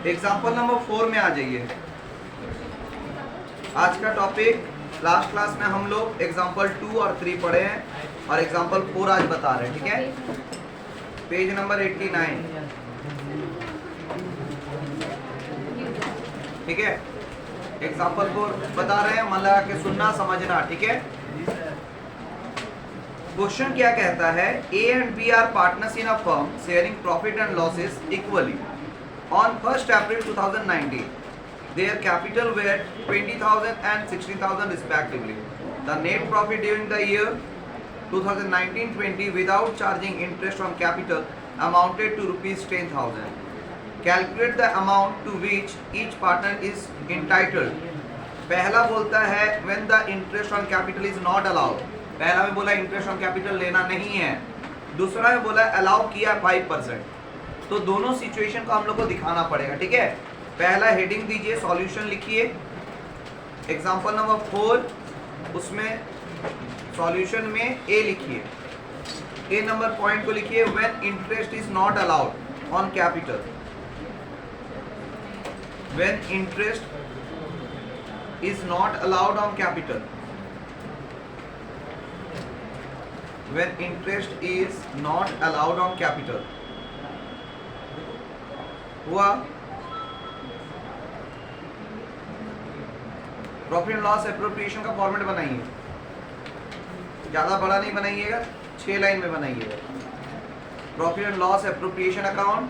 Example number 4 में आ जाइए। आज का टॉपिक, लास्ट क्लास में हम लोग एग्जाम्पल 2 और 3 पढ़े हैं और एग्जाम्पल 4 आज बता रहे हैं, ठीक है। पेज नंबर 89, ठीक है। एग्जाम्पल 4 बता रहे हैं, मन लगा के सुनना समझना, ठीक है। क्वेश्चन क्या कहता है, A and B are partners in a firm sharing profit and losses equally on 1 April 2019. Their capital were 20,000 and 16,000 respectively. The net profit during the year 2019-20 without charging interest on capital amounted to rupees 10,000. Calculate the amount to which each partner is entitled. पहला बोलता है when the interest on capital is not allowed. पहला में बोला interest on capital लेना नहीं है, दूसरा में बोला अलाउ किया 5%। तो दोनों सिचुएशन को हम लोग को दिखाना पड़ेगा, ठीक है। पहला हेडिंग दीजिए, सॉल्यूशन लिखिए। एग्जांपल नंबर 4 उसमें सॉल्यूशन में ए लिखिए, ए नंबर पॉइंट को लिखिए, when interest is not allowed on capital, when interest is not allowed on capital, when interest is not allowed on capital। हुआ। प्रॉफिट एंड लॉस एप्रोप्रिएशन का format बनाइए, ज्यादा बड़ा नहीं बनाइएगा, 6 लाइन में बनाइएगा। Profit and loss appropriation account,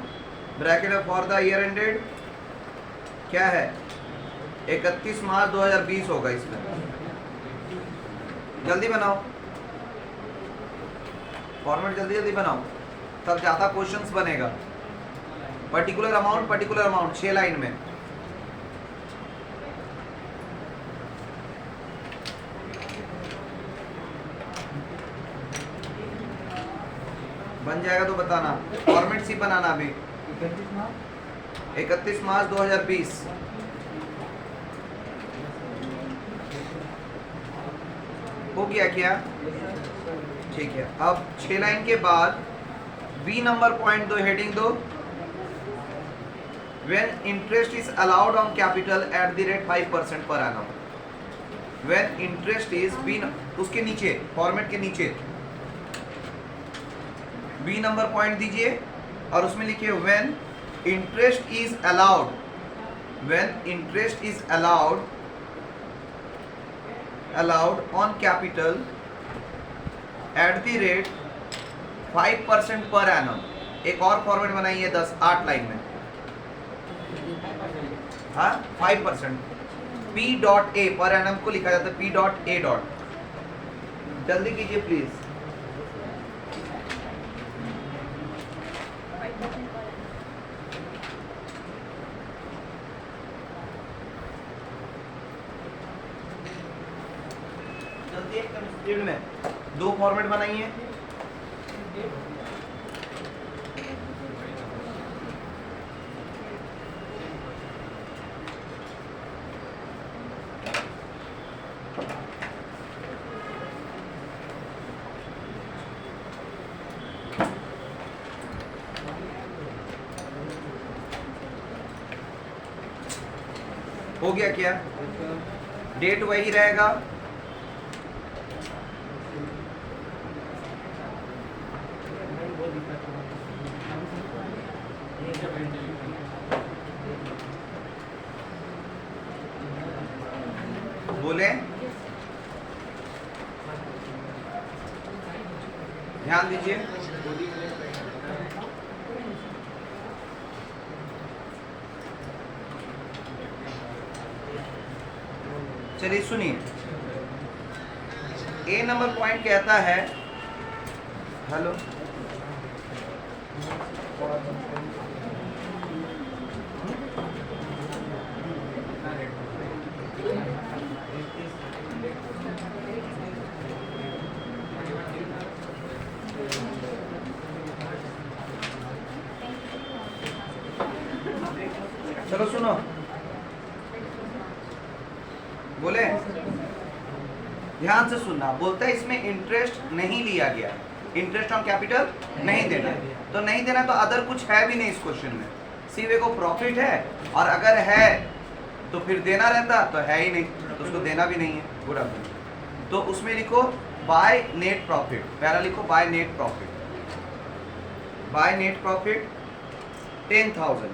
bracket for the year ended क्या है, 31 मार्च 2020 होगा। इसमें जल्दी बनाओ फॉर्मेट, जल्दी जल्दी बनाओ, तब ज्यादा क्वेश्चंस बनेगा। पर्टिकुलर अमाउंट 6 लाइन में। बन जाएगा तो बताना, फॉर्मेट सी बनाना अभी। 31 मार्च 2020 हो गया क्या? ठीक है। अब 6 लाइन के बाद बी नंबर पॉइंट दो, हेडिंग दो, when interest is allowed on capital at the rate 5% per annum. When interest is B, उसके नीचे फॉर्मेट के नीचे बी नंबर पॉइंट दीजिए और उसमें लिखिए when interest is allowed, when interest is allowed on capital at the rate 5% per annum. एक और फॉर्मेट बनाइए 8 लाइन में, हाँ 5%। P dot A per annum को लिखा जाता है P डॉट ए डॉट। जल्दी कीजिए प्लीज। जल्दी एकदम स्पीड में 2 फॉर्मेट बनाइए। हो गया क्या? डेट वही रहेगा, बोले ध्यान दीजिए। चलिए सुनिए, ए नंबर पॉइंट कहता है, हेलो चलो सुनो, बोले ध्यान से सुनना। बोलता है इसमें इंटरेस्ट नहीं लिया गया, इंटरेस्ट ऑन कैपिटल नहीं देना है, तो नहीं देना तो अदर कुछ है भी नहीं इस क्वेश्चन में, सिर्फ को प्रॉफिट है, और अगर है तो फिर देना रहता, तो है ही नहीं तो उसको देना भी नहीं है। Good afternoon. तो उसमें लिखो बाय नेट प्रॉफिट, पहला लिखो by net profit. By net profit 10,000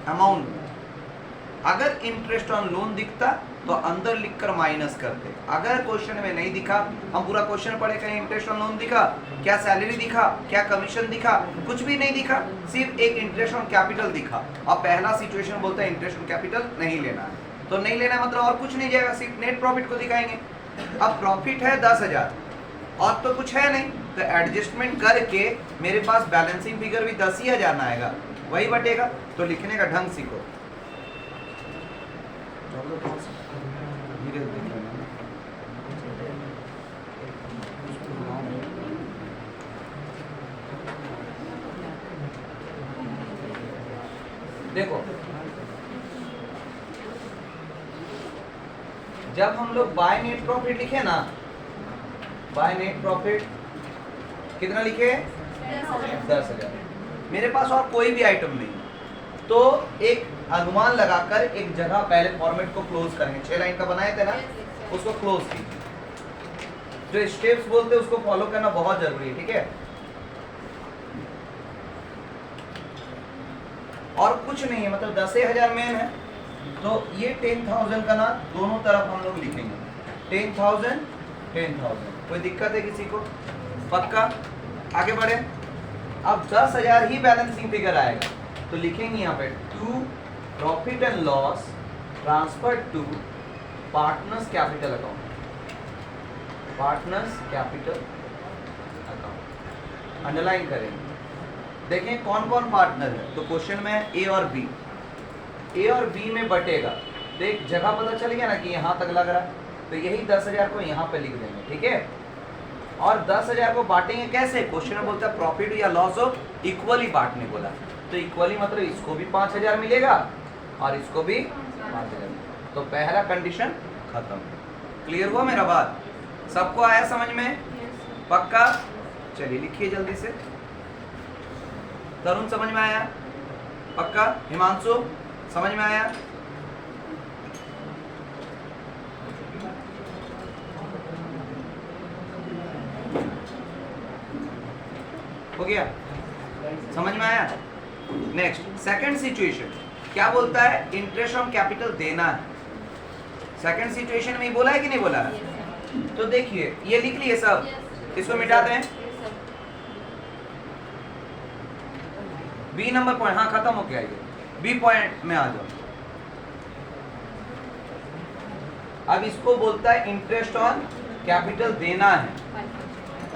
amount. अगर इंटरेस्ट ऑन लोन दिखता तो अंदर लिखकर माइनस करते। अगर क्वेश्चन में नहीं दिखा, हम पूरा क्वेश्चन पढ़े, कहीं इंटरेस्ट ऑन लोन दिखा, क्या सैलरी दिखा, क्या कमीशन दिखा, कुछ भी नहीं दिखा, सिर्फ एक इंटरेस्ट ऑन कैपिटल दिखा। अब पहला सिचुएशन बोलता है इंटरेस्ट ऑन कैपिटल नहीं लेना है, तो नहीं लेना मतलब और कुछ नहीं जाएगा, सिर्फ नेट प्रॉफिट को दिखाएंगे। अब प्रॉफिट है 10,000 और तो कुछ है नहीं, तो एडजस्टमेंट करके मेरे पास बैलेंसिंग फिगर भी 10 ही हजार आएगा, वही बटेगा। तो लिखने का ढंग सीखो। देखो जब हम लोग बाय नेट प्रॉफिट लिखे ना, बाय नेट प्रॉफिट कितना लिखे? 10,000। मेरे पास और कोई भी आइटम नहीं, तो एक अनुमान लगाकर एक जगह पहले फॉर्मेट को क्लोज करेंगे। 6 लाइन का बनाए थे ना, उसको क्लोज कीजिए। जो स्टेप्स बोलते हैं उसको फॉलो करना बहुत जरूरी है, ठीक है। और कुछ नहीं है, मतलब 10,000 मेन है, तो ये 10,000 का ना दोनों तरफ हम लोग लिखेंगे 10,000 10,000। कोई दिक्कत है किसी को? पक्का? आगे बढ़े। अब 10,000 ही बैलेंसिंग फिगर आएगा, तो लिखेंगे यहाँ पे to profit and loss transfer to partners capital account. Partners capital account underline करेंगे। देखें कौन कौन पार्टनर है, तो क्वेश्चन में ए और बी, ए और बी में बटेगा। तो एक जगह पता चल गया ना कि यहाँ तक लग रहा है, तो यही 10,000 को यहाँ पे लिख देंगे, ठीक है। और 10,000 को बांटेंगे कैसे? क्वेश्चन में बोलता है प्रॉफिट या लॉस हो इक्वली बांटने बोला, तो इक्वली मतलब इसको भी 5,000 मिलेगा और इसको भी 5,000। तो पहला कंडीशन खत्म। क्लियर हुआ मेरा बात? सबको आया समझ में? पक्का? चलिए लिखिए जल्दी से। तरुण समझ में आया? पक्का? हिमांशु समझ में आया? हो गया? समझ में आया? नेक्स्ट सेकंड सिचुएशन क्या बोलता है? इंटरेस्ट ऑन कैपिटल देना है। सेकंड सिचुएशन में बोला है कि नहीं बोला है? तो देखिए ये लिख लिए सब, इसको मिटा दें। बी नंबर पॉइंट, हाँ खत्म हो गया ये। बी पॉइंट में आ जाओ। अब इसको बोलता है इंटरेस्ट ऑन कैपिटल देना है।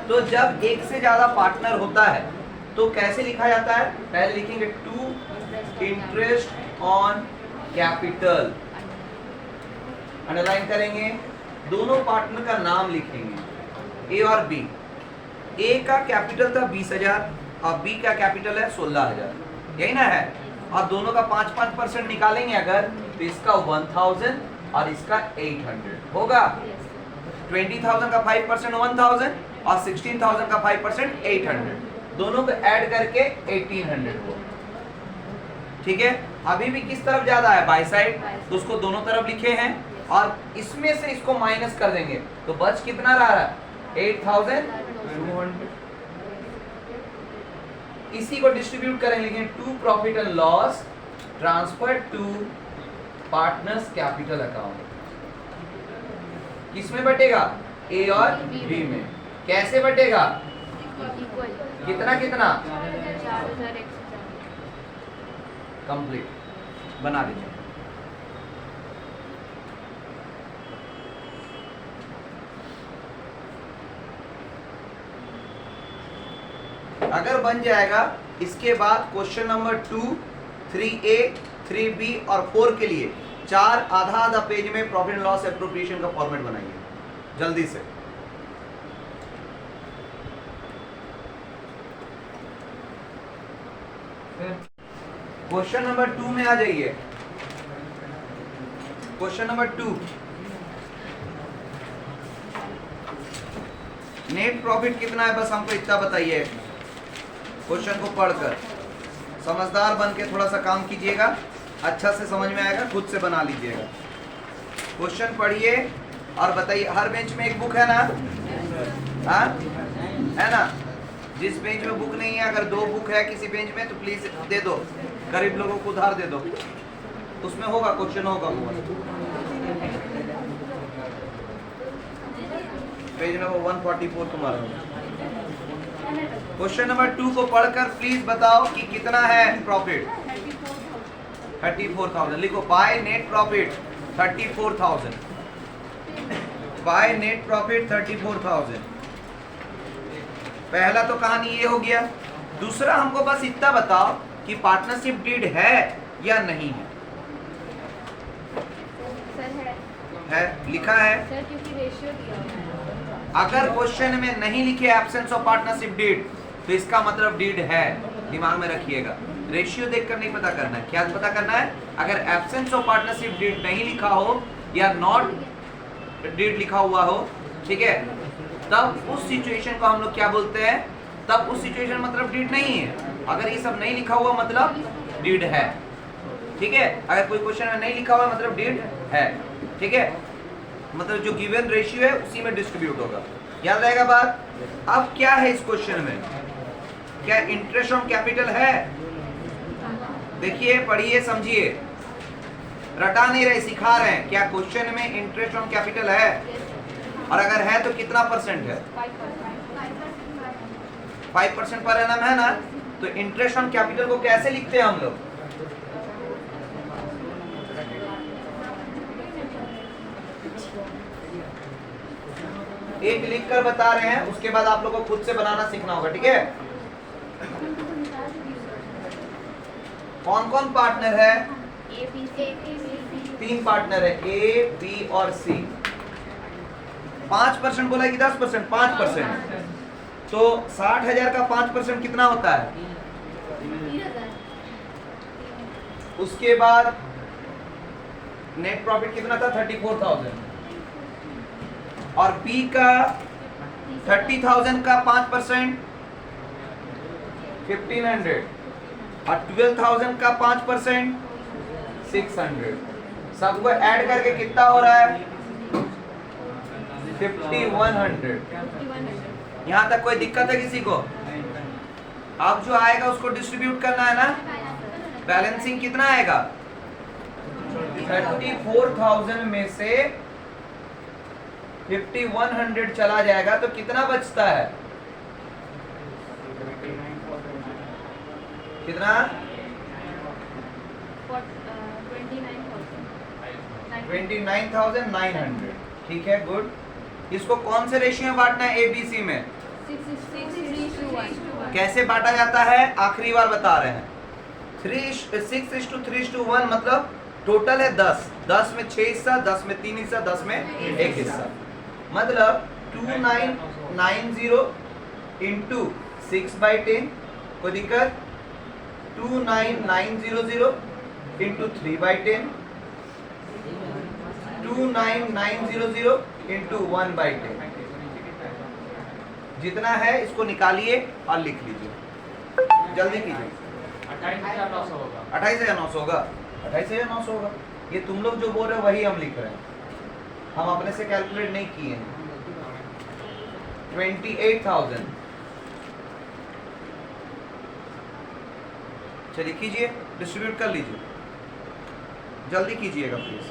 तो जब एक से ज्यादा पार्टनर होता है तो कैसे लिखा जाता है? पहले लिखेंगे to interest on capital, underline करेंगे। दोनों पार्टनर का नाम लिखेंगे, ए और बी। ए का कैपिटल था 20,000 और बी का कैपिटल है 16,000, यही ना है। और दोनों का 5-5% निकालेंगे अगर, तो इसका 1,000 और इसका 800 होगा। 20,000 का 5% 1,000 और 16,000 का 5% 800, दोनों को ऐड करके 1,800 हो। ठीक है। अभी भी किस तरफ ज्यादा है? बाई साइड, तो उसको दोनों तरफ लिखे हैं और इसमें से इसको माइनस कर देंगे तो बच कितना रहा है? 8,200। इसी को डिस्ट्रीब्यूट करेंगे, लेकिन to profit and loss transfer to partners capital account. किसमें बटेगा? ए और बी में। कैसे बटेगा? कितना कितना? कंप्लीट बना दीजिए। अगर बन जाएगा, इसके बाद क्वेश्चन नंबर 2, 3A, 3B और 4 के लिए 4 आधा पेज में प्रॉफिट एंड लॉस एप्रोप्रिएशन का फॉर्मेट बनाइए जल्दी से। क्वेश्चन नंबर 2 में आ जाइए। क्वेश्चन नंबर 2, नेट प्रॉफिट कितना है? बस हमको इतना बताइए। क्वेश्चन को पढ़कर समझदार बन के थोड़ा सा काम कीजिएगा, अच्छा से समझ में आएगा, खुद से बना लीजिएगा। क्वेश्चन पढ़िए और बताइए। हर बेंच में एक बुक है ना? हाँ है ना? जिस बेंच में बुक नहीं है, अगर 2 बुक है किसी बेंच में तो प्लीज दे दो, गरीब लोगों को उधार दे दो, उसमें होगा क्वेश्चन होगा। पेज नंबर 144 तुम्हारा। क्वेश्चन नंबर 2 को पढ़कर प्लीज बताओ कि कितना है प्रॉफिट। 34,000 लिखो। By net profit 34,000। By net profit 34,000। पहला तो कहानी ये हो गया। दूसरा हमको बस इतना बताओ कि पार्टनरशिप डीड है या नहीं है। सर है लिखा है सर, क्योंकि रेशियो दिया हुआ है। अगर क्वेश्चन में नहीं लिखे एब्सेंस ऑफ पार्टनरशिप डीड तो इसका मतलब डीड है। दिमाग में रखिएगा, रेशियो देखकर नहीं पता करना है। क्या पता करना है? अगर एब्सेंस ऑफ पार्टनरशिप डीड नहीं लिखा हो या नॉट डीड लिखा हुआ हो, ठीक है, तब उस सिचुएशन को हम लोग क्या बोलते हैं? तब उस सिचुएशन मतलब डीड नहीं है। अगर ये सब नहीं लिखा हुआ मतलब डीड है, ठीक है। अगर कोई क्वेश्चन में नहीं लिखा हुआ मतलब डीड है, ठीक है। मतलब जो गिवन रेशियो है उसी में डिस्ट्रीब्यूट होगा। याद रहेगा बात? अब क्या है इस क्वेश्चन में? क्या इंटरेस्ट ऑन कैपिटल है? देखिए, पढ़िए, समझिए, रटा नहीं रहे, सिखा रहे हैं। क्या क्वेश्चन में इंटरेस्ट ऑन कैपिटल है? और अगर है तो कितना परसेंट है? 5% पर एनम है ना? तो इंटरेस्ट ऑन कैपिटल को कैसे लिखते हैं हम लोग? एक लिख कर बता रहे हैं, उसके बाद आप लोगों को खुद से बनाना सीखना होगा, ठीक है। कौन कौन पार्टनर है? 3 पार्टनर है, ए, बी और सी। 5% बोला कि 10%? 5%। तो 60,000 का 5% कितना होता है? उसके बाद नेट प्रॉफिट कितना था? 34,000। और बी का 30,000 का 5% 1,500 और 12,000 का 5% 600। सबको ऐड करके कितना हो रहा है? 5,100। यहाँ तक कोई दिक्कत है किसी को? अब जो आएगा उसको डिस्ट्रीब्यूट करना है ना। बैलेंसिंग कितना आएगा? 34,000 में से 5,100 चला जाएगा तो कितना बचता है? कितना? 29,900। ठीक है, गुड। इसको कौन से रेशियो में बांटना है? एबीसी में। 6:1। कैसे बांटा जाता है? आखिरी बार बता रहे हैं। 6:3:1 मतलब टोटल है 10। 10 में 6 हिस्सा, 10 में 3 हिस्सा, 10 में 1 हिस्सा। मतलब 2990 इंटू 6/10। कोई दिक्कत? 29,900 इंटू 3/10। 29,900 इंटू 1/10। जितना है इसको निकालिए और लिख लीजिए, जल्दी कीजिए। 28,900 होगा। 28,900 होगा। 28,900 होगा। ये तुम लोग जो बोल रहे हो वही हम लिख रहे हैं, हम अपने से कैलकुलेट नहीं किए हैं। 28,000। चलिए कीजिए, डिस्ट्रीब्यूट कर लीजिए, जल्दी कीजिएगा प्लीज।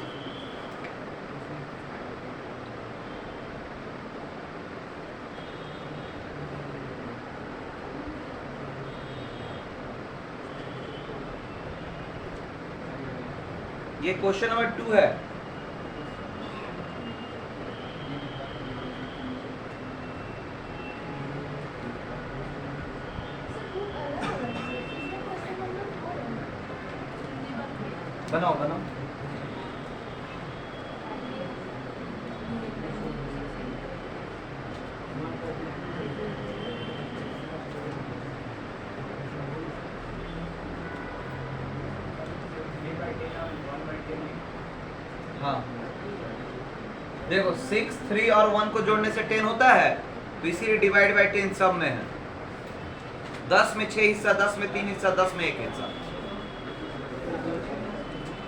ये क्वेश्चन नंबर 2 है। बनाओ बनाओ। हाँ देखो, 6, 3 और 1 को जोड़ने से 10 होता है, तो इसीलिए डिवाइड बाय 10 सब में है। 10 में 6 हिस्सा, 10 में 3 हिस्सा, 10 में 1 हिस्सा।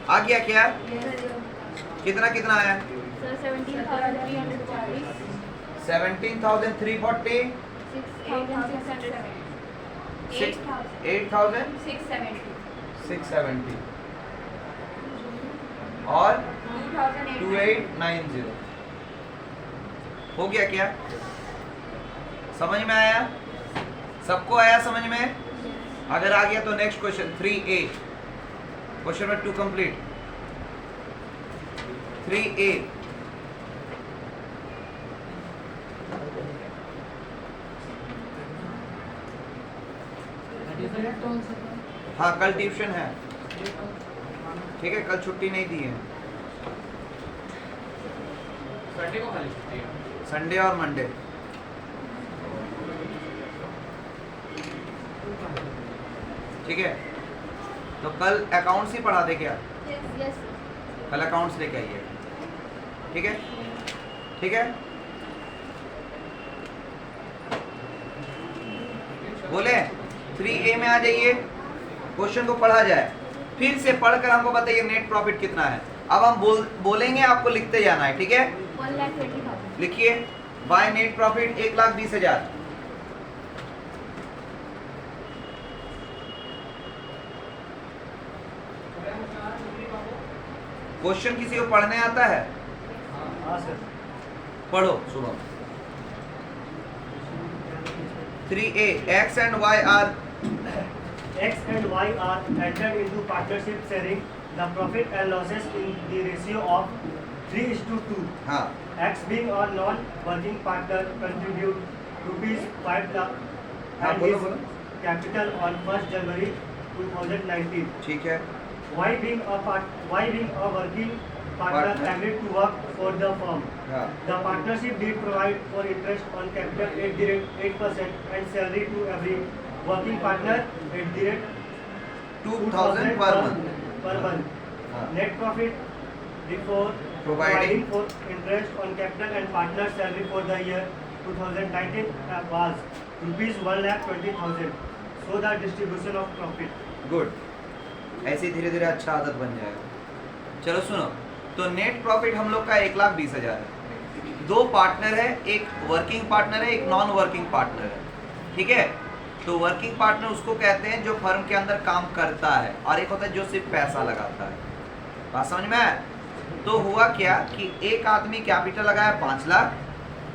आ गया क्या? कितना कितना आया? सर 17,340, 17,340, 8,670 और 2890। हो गया क्या? समझ में आया? सबको आया समझ में? अगर आ गया तो next question 3A, question number 2 complete. 3A, हाँ कल ट्यूशन है, ठीक है, कल छुट्टी नहीं दी है, संडे को खाली छुट्टी है। संडे और मंडे। ठीक है, तो कल अकाउंट्स ही पढ़ा दे क्या? यस कल अकाउंट्स लेके आइए, ठीक है? ठीक है, बोले 3A में आ जाइए, क्वेश्चन को पढ़ा जाए, फिर से पढ़कर हमको बताइए नेट प्रॉफिट कितना है। अब हम बोलेंगे, आपको लिखते जाना है, ठीक है? 1,20,000। लिखिए, बाय नेट प्रॉफिट 1,20,000। क्वेश्चन किसी को पढ़ने आता है? हाँ सर। पढ़ो, सुनो। 3A, X and Y are X and Y are entered into partnership sharing the profit and losses in the ratio of 3:2. हाँ, X being a non-working partner contribute rupees 5 lakh हाँ, and बोलो, his बोलो। capital on 1st January 2019. ठीक है, Y being a working partner Partner. agreed to work for the firm. हाँ, The partnership did provide for interest on capital at the rate 8% and salary to every working partner at the rate 2,000 per month. per month. हाँ, Net profit before Providing for interest on capital and partner salary for the year 2019 was rupees 1,20,000. So the distribution of profit. Good. ऐसे धीरे धीरे अच्छा आदत बन जाएगा। चलो सुनो, तो नेट प्रॉफिट हम लोग का 1,20,000 है। दो पार्टनर है, एक वर्किंग पार्टनर है, एक नॉन वर्किंग पार्टनर है, ठीक है? तो वर्किंग पार्टनर उसको कहते हैं जो फर्म के अंदर काम करता है, और एक होता है जो सिर्फ पैसा लगाता है। बात समझ में आया? तो हुआ क्या कि एक आदमी कैपिटल लगाया 5 लाख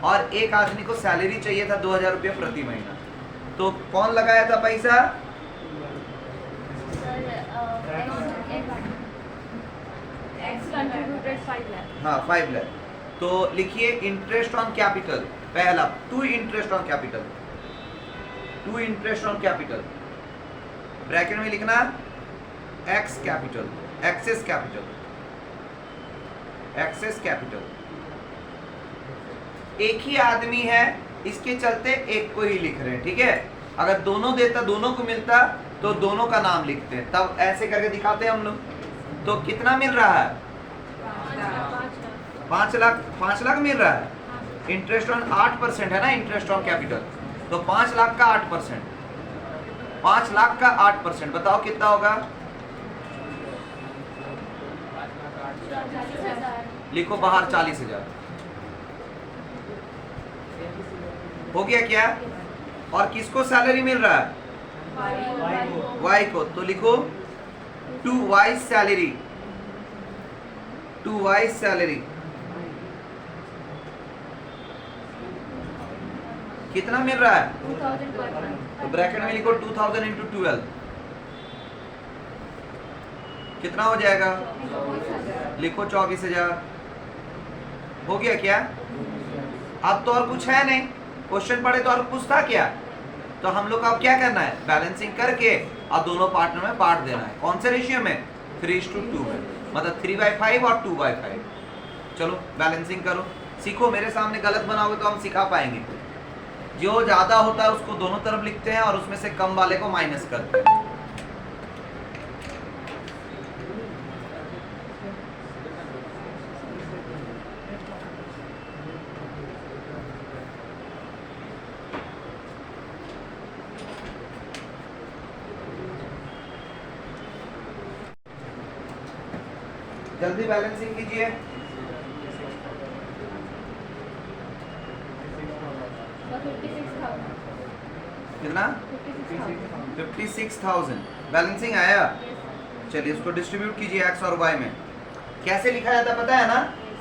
और एक आदमी को सैलरी चाहिए था 2,000 रुपये प्रति महीना। तो कौन लगाया था पैसा? X contributed 5 lakh. हाँ 5 लाख। तो लिखिए इंटरेस्ट ऑन कैपिटल, पहला to interest on capital, to interest on capital, bracket में लिखना X capital, excess capital, excess capital. एक ही आदमी है, इसके चलते एक को ही लिख रहे हैं, ठीक है? अगर दोनों देता, दोनों को मिलता तो दोनों का नाम लिखते हैं, तब ऐसे करके दिखाते हैं हम लोग। तो कितना मिल रहा है? 5 लाख। 5 लाख मिल रहा है। इंटरेस्ट ऑन 8% है ना, इंटरेस्ट ऑन कैपिटल। तो 5 लाख का 8%, 5 लाख का 8%, बताओ कितना होगा? लिखो बाहर 40,000। हो गया क्या? और किसको सैलरी मिल रहा है? वाई को। तो लिखो 2Y सैलरी, 2Y सैलरी कितना मिल रहा है? 2,000 per month. तो ब्रैकेट में लिखो 2,000 into 12 कितना हो जाएगा? लिखो 24,000। हो गया क्या? अब तो और कुछ है नहीं, क्वेश्चन पढ़े तो और कुछ था क्या? तो हम लोग को अब क्या करना है? बैलेंसिंग करके अब दोनों पार्टनर में बांट देना है। कौन से रेशियो में? 3:2 में, मतलब 3/5 और 2/5। चलो बैलेंसिंग करो, सीखो। मेरे सामने गलत बनाओगे तो हम सिखा पाएंगे। जो ज़्यादा होता है उसको दोनों तरफ लिखते हैं और उसमें से कम वाले को माइनस करते हैं। जल्दी बैलेंसिंग कीजिए। So 56,000. कितना? 56,000. 56,000 बैलेंसिंग आया। Yes, sir. चलिए इसको डिस्ट्रीब्यूट कीजिए एक्स और वाई में। कैसे लिखा जाता है पता है ना?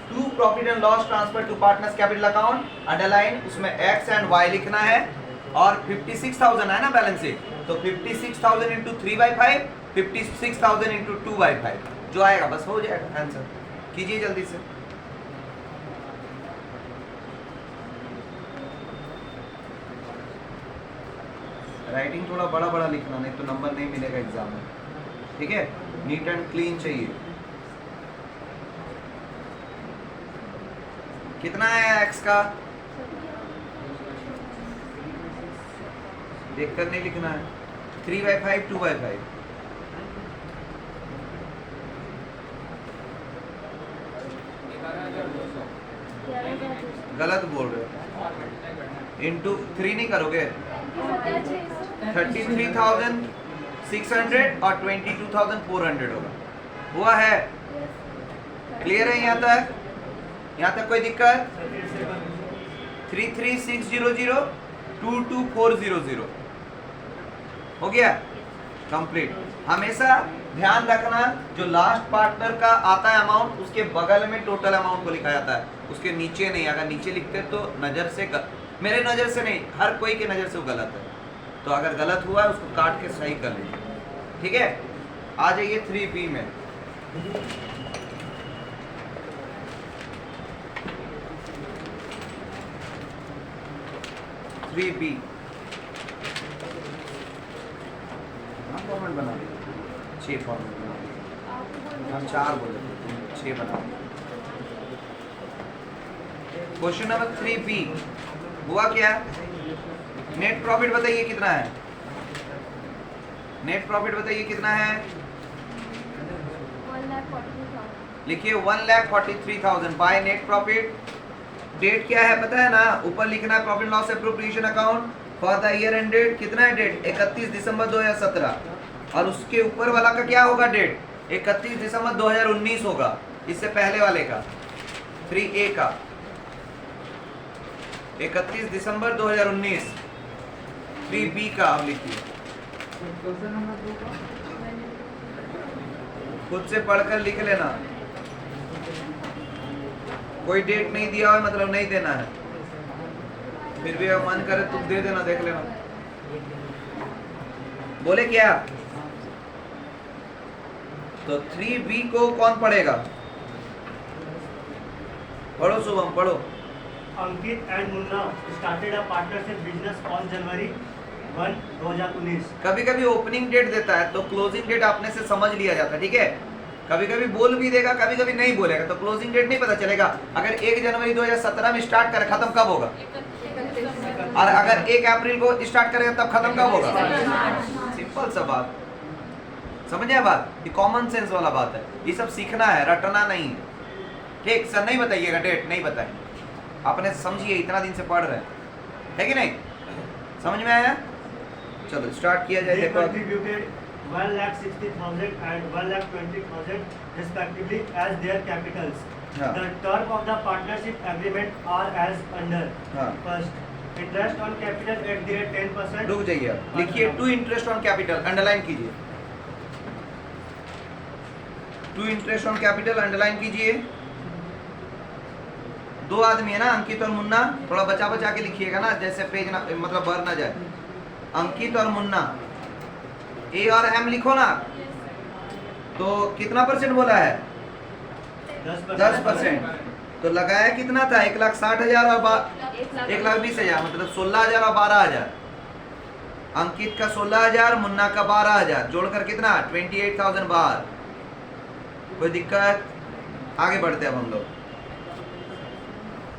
To profit and loss transfer to partners capital account, underline उसमें एक्स एंड वाई लिखना है और 56,000 है ना बैलेंसिंग, तो 56,000 इंटू 3/5, 56,000 इंटू 2/5 जो आएगा बस हो जाएगा आंसर। कीजिए जल्दी से। राइटिंग थोड़ा बड़ा बड़ा लिखना, नहीं तो नंबर नहीं मिलेगा एग्जाम में, ठीक है? नीट एंड क्लीन चाहिए। कितना है एक्स का? देखकर नहीं लिखना है। 3/5, 2/5। गलत बोल रहे हो। इंटू 3 नहीं करोगे? 33,600 और 22,400 होगा। हुआ है? क्लियर है यहाँ तक? यहाँ तक कोई दिक्कत? 33,600 22,400 हो गया कंप्लीट। हमेशा ध्यान रखना जो लास्ट पार्टनर का आता है अमाउंट उसके बगल में टोटल अमाउंट को लिखा जाता है, उसके नीचे नहीं। अगर नीचे लिखते तो नज़र से मेरे नज़र से नहीं, हर कोई के नज़र से वो गलत है, तो अगर गलत हुआ है उसको काट के सही कर लीजिए, ठीक है? आ जाइए 3B में। फॉर्मेट बना दिया, 6 फॉर्मेट बना दिया। हम 4 बोले थे, तुम 6 बना दिया। क्वेश्चन नंबर 3B हुआ क्या? नेट प्रॉफिट बताइए कितना है? नेट प्रॉफिट बताइए कितना है? 1,43,000. लिखिए 1,43,000 बाय नेट प्रॉफिट। डेट क्या है पता है ना? ऊपर लिखना है profit loss appropriation account for the year ended. कितना है डेट? 31 दिसंबर 2017। और उसके ऊपर वाला का क्या होगा डेट? 31 दिसंबर 2019 होगा, इससे पहले वाले का 3A का 31 दिसंबर 2019। 3B का आप लिखिए, खुद से पढ़कर लिख लेना। कोई डेट नहीं दिया हो मतलब नहीं देना है, फिर भी अब मन करे तुम दे देना, देख लेना। बोले क्या? तो 3B को कौन पढ़ेगा? पढ़ो शुभम, पढ़ो। Ankit and Munna started a partnership business on January 1, 2019. कभी कभी ओपनिंग डेट देता है तो क्लोजिंग डेट आपने से समझ लिया जाता है, ठीक है? कभी कभी बोल भी देगा, कभी कभी नहीं बोलेगा, तो क्लोजिंग डेट नहीं पता चलेगा। अगर 1 जनवरी 2017 में स्टार्ट करे, खत्म कब होगा? और अगर 1 अप्रैल को स्टार्ट करेगा तब खत्म कब होगा? सिंपल सा बात, समझ आया बात? ये कॉमन सेंस वाला बात है, ये सब सीखना है, रटना नहीं। ठीक सर, नहीं बताइएगा डेट, नहीं बताएंगे, आपने समझिए, इतना दिन से पढ़ रहे हैं, है कि नहीं? समझ में आया? चलो स्टार्ट किया जाए। They देखो contributed 1,60,000 and 1,20,000 respectively as their capitals. हाँ। The term of the partnership agreement are as under. हाँ। First, interest on capital at the rate 10%. रुक जाइए, लिखिए to interest on capital, underline कीजिए। To interest on capital underline कीजिए। 2 आदमी है ना, अंकित और मुन्ना, थोड़ा बचा बचा के लिखिएगा ना, जैसे पेज ना मतलब भर ना जाए। अंकित और मुन्ना, ए और एम लिखो ना। तो कितना परसेंट बोला है? 10%। तो लगाया कितना था? 1,60,000 और 1,20,000, मतलब 16,000 और 12,000। अंकित का 16,000, मुन्ना का 12,000, जोड़कर कितना? 28,000 बाहर। कोई दिक्कत? आगे बढ़ते हैं अब हम लोग।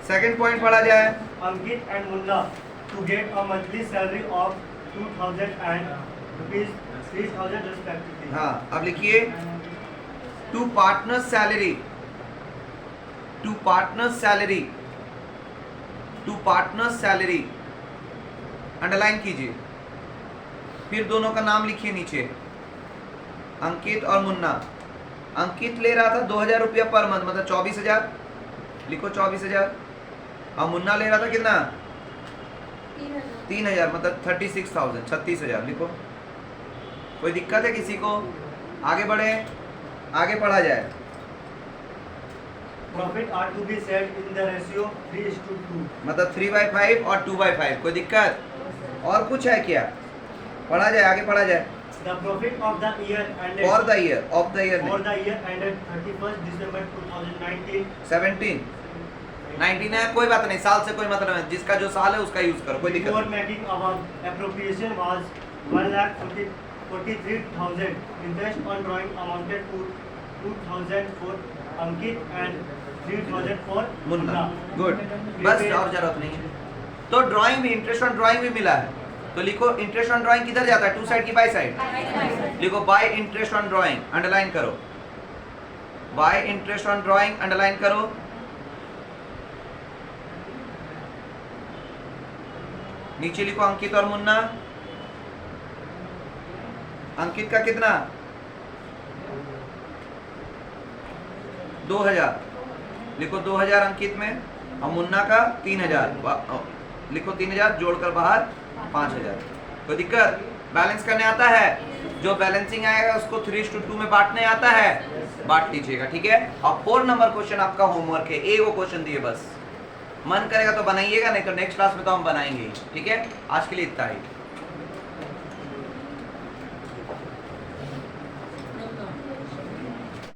सेकंड पॉइंट पढ़ा जाए। Ankit and Munna to get a monthly salary of 2,000 and rupees 3,000 respectively. हाँ, अब लिखिए to partner salary, to partner salary, to partner salary underline कीजिए। फिर दोनों का नाम लिखिए नीचे, अंकित और मुन्ना। अंकित ले रहा था 2000 रुपया पर मंथ, मतलब 24,000, लिखो 24,000। और मुन्ना ले रहा था कितना? 3,000, मतलब 36,000, 36,000 लिखो। कोई दिक्कत है किसी को? आगे बढ़े, आगे पढ़ा जाए। Profit are to be set in the ratio 3:2. मतलब 3/5 और 2/5। कोई दिक्कत? और कुछ है क्या? पढ़ा जाए, आगे पढ़ा जाए। The profit of the year ended for the year, of the year for में the year ended 31st December 2019 17 19 है, कोई बात नहीं, साल से कोई मतलब नहीं, जिसका जो साल है उसका यूज करो, कोई दिक्कत before नहीं। making above appropriation was 1,43,000. Interest on drawing amounted to 2,000 for Ankit and 3,000 for Munna, Munna. Good, बस और जरूरत नहीं है। तो ड्राइंग भी, इंटरेस्ट ऑन ड्राइंग भी मिला है, तो लिखो इंटरेस्ट ऑन ड्राइंग किधर जाता है? टू साइड की बाय साइड? लिखो by interest on drawing, underline करो। By interest on drawing underline करो। नीचे लिखो अंकित और मुन्ना। अंकित का कितना? 2000, लिखो 2000 अंकित में, और मुन्ना का 3000, लिखो 3000 जोड़कर बाहर 5000। कोई दिक्कत? बैलेंस करने आता है? जो बैलेंसिंग आएगा उसको 3:2 में बांटने आता है, बांट दीजिएगा, ठीक है। और 4 नंबर क्वेश्चन आपका होमवर्क है, एक वो क्वेश्चन दिए बस, मन करेगा तो बनाइएगा, नहीं तो नेक्स्ट क्लास में तो हम बनाएंगे ही, ठीक है। आज के लिए इतना ही।